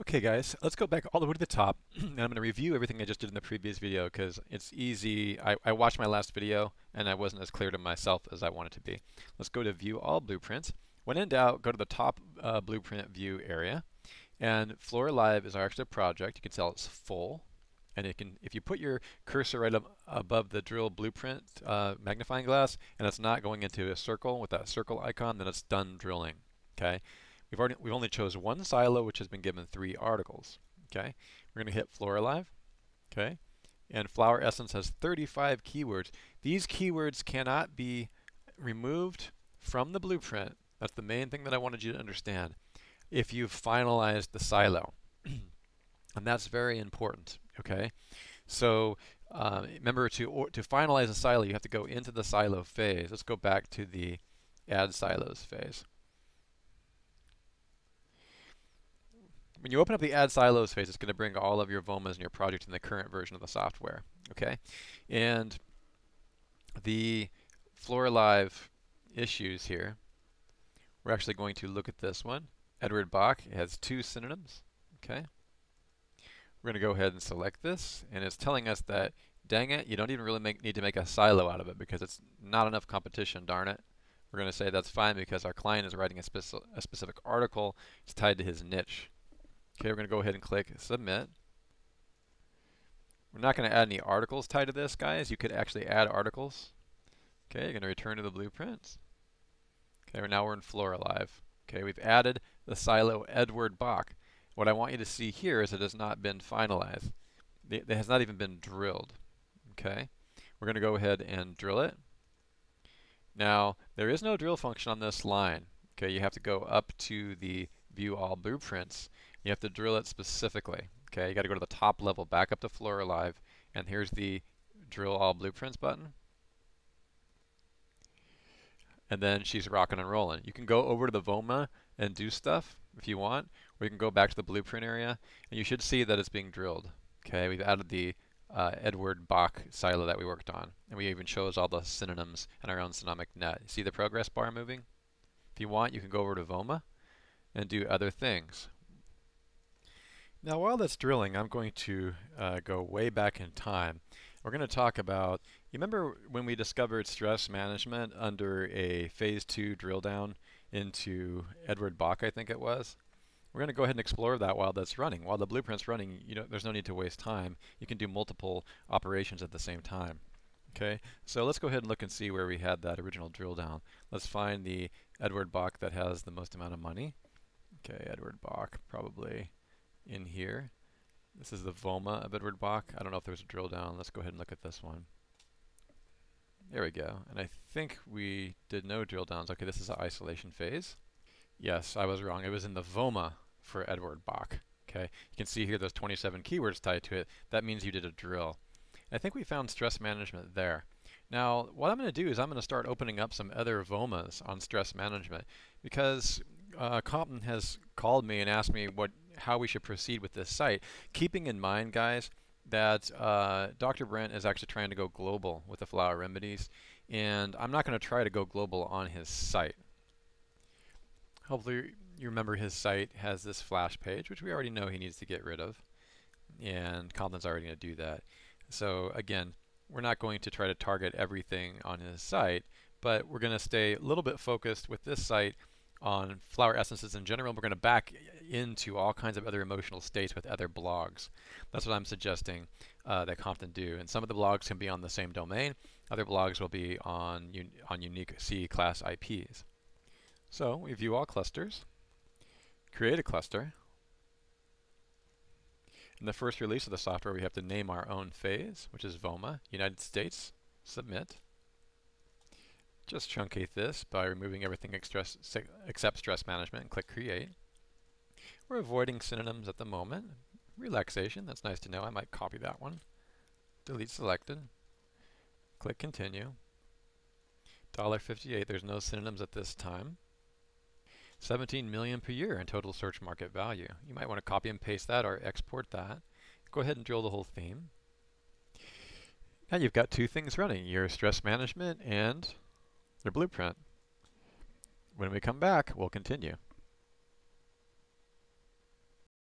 Okay guys, let's go back all the way to the top and I'm going to review everything I just did in the previous video because it's easy. I watched my last video and I wasn't as clear to myself as I wanted to be. Let's go to view all blueprints. When in doubt, go to the top blueprint view area, and Flora Live is our extra project. You can tell it's full, and it can, if you put your cursor right above the drill blueprint magnifying glass and it's not going into a circle with that circle icon, then it's done drilling. Okay. We've only chose one silo, which has been given 3 articles. Okay, we're going to hit Flora Live. Okay, and Flower Essence has 35 keywords. These keywords cannot be removed from the blueprint. That's the main thing that I wanted you to understand. If you've finalized the silo, and that's very important. Okay, so remember to finalize a silo, you have to go into the silo phase. Let's go back to the add silos phase. When you open up the Add Silos phase, it's going to bring all of your VOMAs in your project in the current version of the software. Okay, and the Flora Live issues here, we're actually going to look at this one. Edward Bach has 2 synonyms. Okay, we're going to go ahead and select this, and it's telling us that, dang it, you don't even really need to make a silo out of it because it's not enough competition, darn it. We're going to say that's fine because our client is writing a specific article. It's tied to his niche. Okay, we're going to go ahead and click Submit. We're not going to add any articles tied to this, guys. You could actually add articles. Okay, you're going to return to the blueprints. Okay, now we're in Flora Live. Okay, we've added the silo Edward Bach. What I want you to see here is it has not been finalized. It has not even been drilled. Okay, we're going to go ahead and drill it. Now, there is no drill function on this line. Okay, you have to go up to the View All Blueprints. You have to drill it specifically. Okay, you got to go to the top level, back up to Flora Live, and here's the Drill All Blueprints button. And then she's rocking and rolling. You can go over to the VOMA and do stuff if you want, or you can go back to the blueprint area, and you should see that it's being drilled. Okay, we've added the Edward Bach silo that we worked on, and we even chose all the synonyms in our own synonymic net. See the progress bar moving? If you want, you can go over to VOMA and do other things. Now, while that's drilling, I'm going to go way back in time. We're going to talk about, you remember when we discovered stress management under a phase 2 drill down into Edward Bach, I think it was? We're going to go ahead and explore that while that's running. While the blueprint's running, there's no need to waste time. You can do multiple operations at the same time. Okay, so let's go ahead and look and see where we had that original drill down. Let's find the Edward Bach that has the most amount of money. Okay, Edward Bach, probably in here. This is the VOMA of Edward Bach. I don't know if there's a drill down. Let's go ahead and look at this one. There we go. And I think we did no drill downs. Okay, this is the isolation phase. Yes, I was wrong. It was in the VOMA for Edward Bach. Okay, you can see here there's 27 keywords tied to it. That means you did a drill. I think we found stress management there. Now, what I'm going to do is I'm going to start opening up some other VOMAs on stress management because Compton has called me and asked me how we should proceed with this site, keeping in mind, guys, that Dr. Brent is actually trying to go global with the flower remedies, and I'm not going to try to go global on his site. Hopefully you remember his site has this flash page, which we already know he needs to get rid of, and Compton's already going to do that. So again, we're not going to try to target everything on his site, but we're going to stay a little bit focused with this site on flower essences in general. We're going to back into all kinds of other emotional states with other blogs. That's what I'm suggesting that Compton do. And some of the blogs can be on the same domain. Other blogs will be on unique C-class IPs. So we view all clusters, create a cluster. In the first release of the software, we have to name our own phase, which is VOMA, United States, submit. Just truncate this by removing everything except stress management and click create. We're avoiding synonyms at the moment. Relaxation, that's nice to know. I might copy that one. Delete selected. Click continue. $1.58, there's no synonyms at this time. 17 million per year in total search market value. You might want to copy and paste that or export that. Go ahead and drill the whole theme. Now you've got 2 things running, your stress management and their blueprint. When we come back, we'll continue.